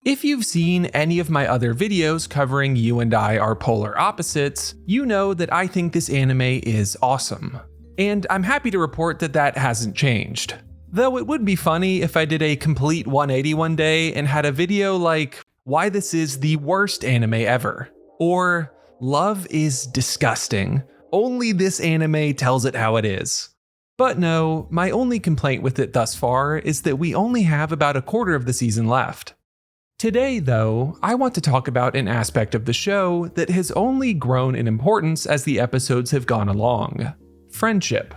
If you've seen any of my other videos covering You and I Are Polar Opposites, you know that I think this anime is awesome. And I'm happy to report that that hasn't changed. Though it would be funny if I did a complete 180 one day and had a video like, why this is the worst anime ever, or love is disgusting, only this anime tells it how it is. But no, my only complaint with it thus far is that we only have about a quarter of the season left. Today, though, I want to talk about an aspect of the show that has only grown in importance as the episodes have gone along: friendship.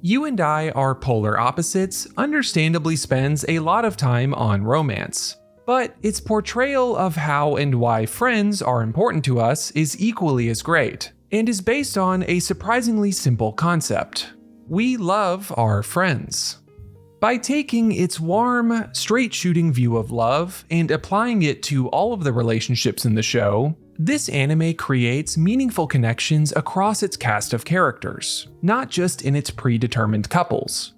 You and I Are Polar Opposites understandably spends a lot of time on romance, but its portrayal of how and why friends are important to us is equally as great, and is based on a surprisingly simple concept. We love our friends. By taking its warm, straight-shooting view of love and applying it to all of the relationships in the show, this anime creates meaningful connections across its cast of characters, not just in its predetermined couples.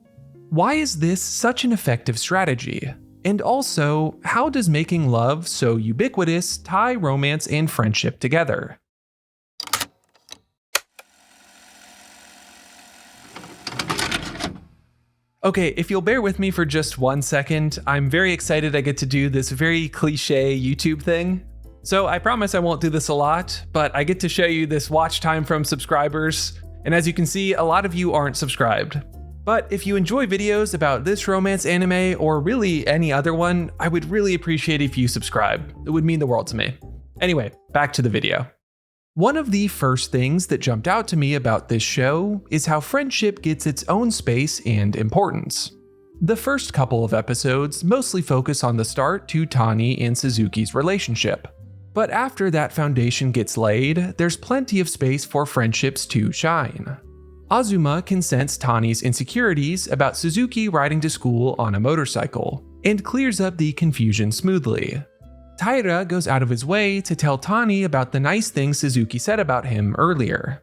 Why is this such an effective strategy? And also, how does making love so ubiquitous tie romance and friendship together? Okay, if you'll bear with me for just 1 second, I'm very excited I get to do this very cliche YouTube thing. So I promise I won't do this a lot, but I get to show you this watch time from subscribers, and as you can see, a lot of you aren't subscribed. But if you enjoy videos about this romance anime, or really any other one, I would really appreciate if you subscribe. It would mean the world to me. Anyway, back to the video. One of the first things that jumped out to me about this show is how friendship gets its own space and importance. The first couple of episodes mostly focus on the start to Tani and Suzuki's relationship. But after that foundation gets laid, there's plenty of space for friendships to shine. Azuma can sense Tani's insecurities about Suzuki riding to school on a motorcycle, and clears up the confusion smoothly. Taira goes out of his way to tell Tani about the nice things Suzuki said about him earlier.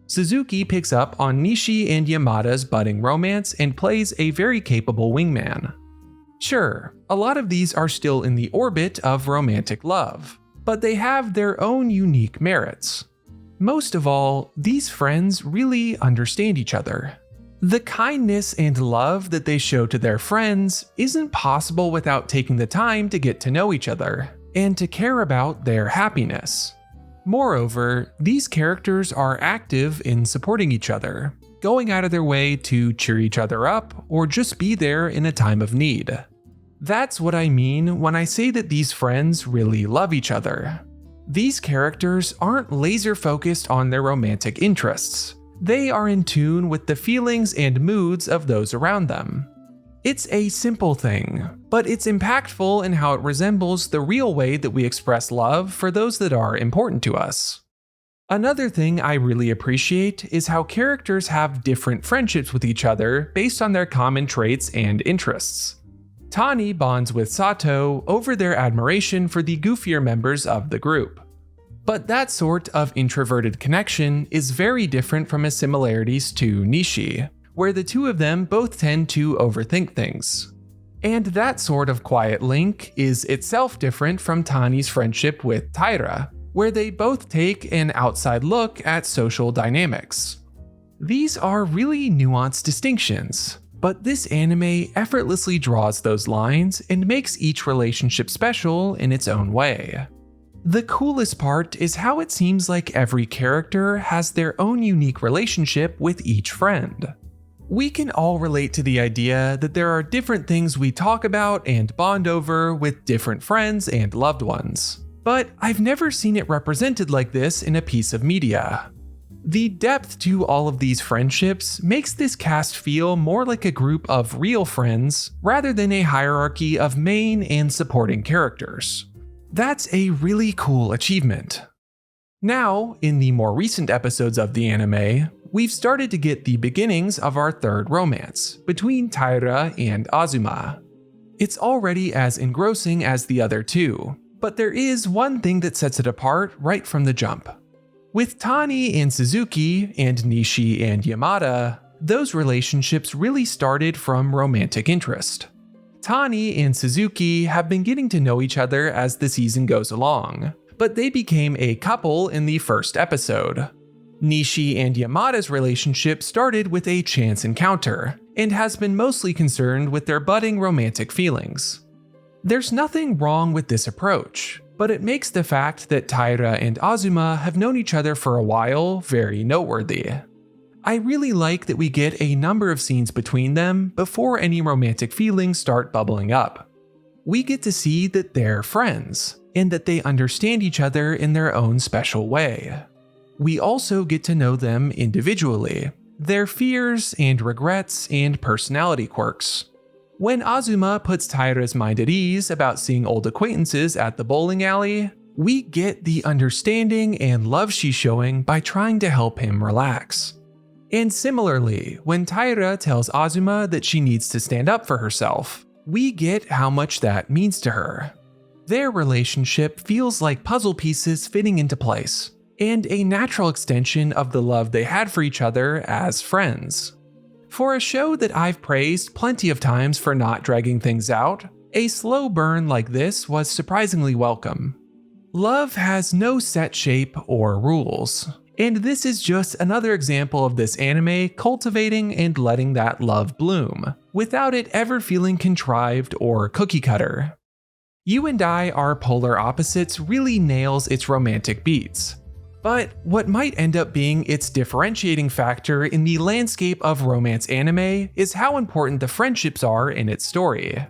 Suzuki picks up on Nishi and Yamada's budding romance and plays a very capable wingman. Sure, a lot of these are still in the orbit of romantic love, but they have their own unique merits. Most of all, these friends really understand each other. The kindness and love that they show to their friends isn't possible without taking the time to get to know each other and to care about their happiness. Moreover, these characters are active in supporting each other, going out of their way to cheer each other up or just be there in a time of need. That's what I mean when I say that these friends really love each other. These characters aren't laser focused on their romantic interests. They are in tune with the feelings and moods of those around them. It's a simple thing, but it's impactful in how it resembles the real way that we express love for those that are important to us. Another thing I really appreciate is how characters have different friendships with each other based on their common traits and interests. Tani bonds with Sato over their admiration for the goofier members of the group. But that sort of introverted connection is very different from his similarities to Nishi, where the two of them both tend to overthink things. And that sort of quiet link is itself different from Tani's friendship with Taira, where they both take an outside look at social dynamics. These are really nuanced distinctions, but this anime effortlessly draws those lines and makes each relationship special in its own way. The coolest part is how it seems like every character has their own unique relationship with each friend. We can all relate to the idea that there are different things we talk about and bond over with different friends and loved ones, but I've never seen it represented like this in a piece of media. The depth to all of these friendships makes this cast feel more like a group of real friends rather than a hierarchy of main and supporting characters. That's a really cool achievement. Now, in the more recent episodes of the anime, we've started to get the beginnings of our third romance between Taira and Azuma. It's already as engrossing as the other two, but there is one thing that sets it apart right from the jump. With Tani and Suzuki and Nishi and Yamada, those relationships really started from romantic interest. Tani and Suzuki have been getting to know each other as the season goes along, but they became a couple in the first episode. Nishi and Yamada's relationship started with a chance encounter, and has been mostly concerned with their budding romantic feelings. There's nothing wrong with this approach, but it makes the fact that Taira and Azuma have known each other for a while very noteworthy. I really like that we get a number of scenes between them before any romantic feelings start bubbling up. We get to see that they're friends, and that they understand each other in their own special way. We also get to know them individually, their fears and regrets and personality quirks. When Azuma puts Taira's mind at ease about seeing old acquaintances at the bowling alley, we get the understanding and love she's showing by trying to help him relax. And similarly, when Taira tells Azuma that she needs to stand up for herself, we get how much that means to her. Their relationship feels like puzzle pieces fitting into place, and a natural extension of the love they had for each other as friends. For a show that I've praised plenty of times for not dragging things out, a slow burn like this was surprisingly welcome. Love has no set shape or rules, and this is just another example of this anime cultivating and letting that love bloom, without it ever feeling contrived or cookie cutter. You and I Are Polar Opposites really nails its romantic beats. But what might end up being its differentiating factor in the landscape of romance anime is how important the friendships are in its story.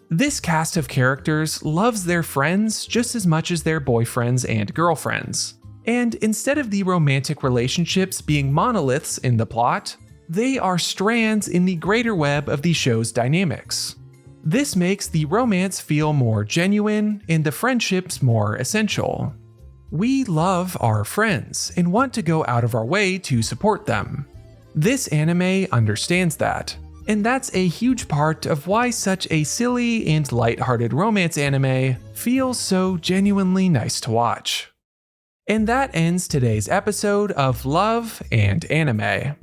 This cast of characters loves their friends just as much as their boyfriends and girlfriends. And instead of the romantic relationships being monoliths in the plot, they are strands in the greater web of the show's dynamics. This makes the romance feel more genuine and the friendships more essential. We love our friends and want to go out of our way to support them. This anime understands that, and that's a huge part of why such a silly and lighthearted romance anime feels so genuinely nice to watch. And that ends today's episode of Love and Anime.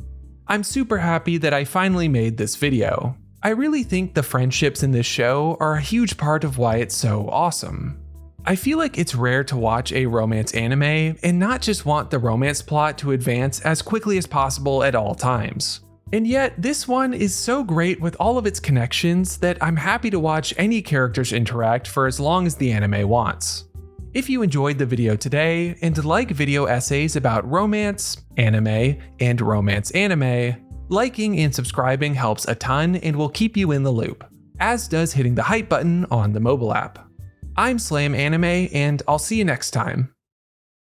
I'm super happy that I finally made this video. I really think the friendships in this show are a huge part of why it's so awesome. I feel like it's rare to watch a romance anime and not just want the romance plot to advance as quickly as possible at all times. And yet, this one is so great with all of its connections that I'm happy to watch any characters interact for as long as the anime wants. If you enjoyed the video today and like video essays about romance, anime, and romance anime, liking and subscribing helps a ton and will keep you in the loop, as does hitting the hype button on the mobile app. I'm Slam Anime, and I'll see you next time.